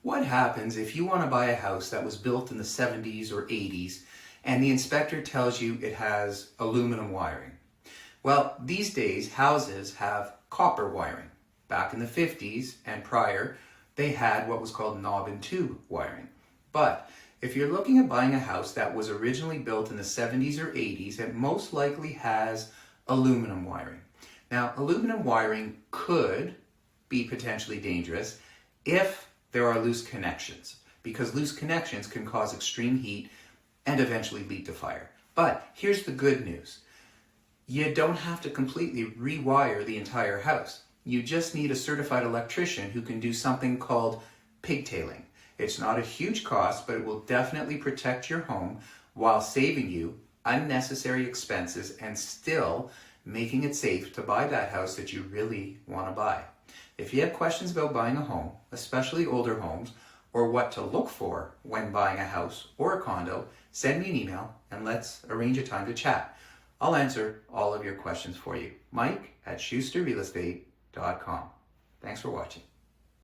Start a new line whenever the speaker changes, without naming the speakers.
What happens if you want to buy a house that was built in the 70s or 80s and the inspector tells you it has aluminum wiring? Well, these days houses have copper wiring. Back in the 50s and prior, they had what was called knob and tube wiring. But if you're looking at buying a house that was originally built in the 70s or 80s, it most likely has aluminum wiring. Now, aluminum wiring could be potentially dangerous if there are loose connections, because loose connections can cause extreme heat and eventually lead to fire. But here's the good news. You don't have to completely rewire the entire house. You just need a certified electrician who can do something called pigtailing. It's not a huge cost, but it will definitely protect your home while saving you unnecessary expenses and still making it safe to buy that house that you really want to buy. If you have questions about buying a home, especially older homes, or what to look for when buying a house or a condo, send me an email and let's arrange a time to chat. I'll answer all of your questions for you. Mike at schusterrealestate.com. Thanks for watching.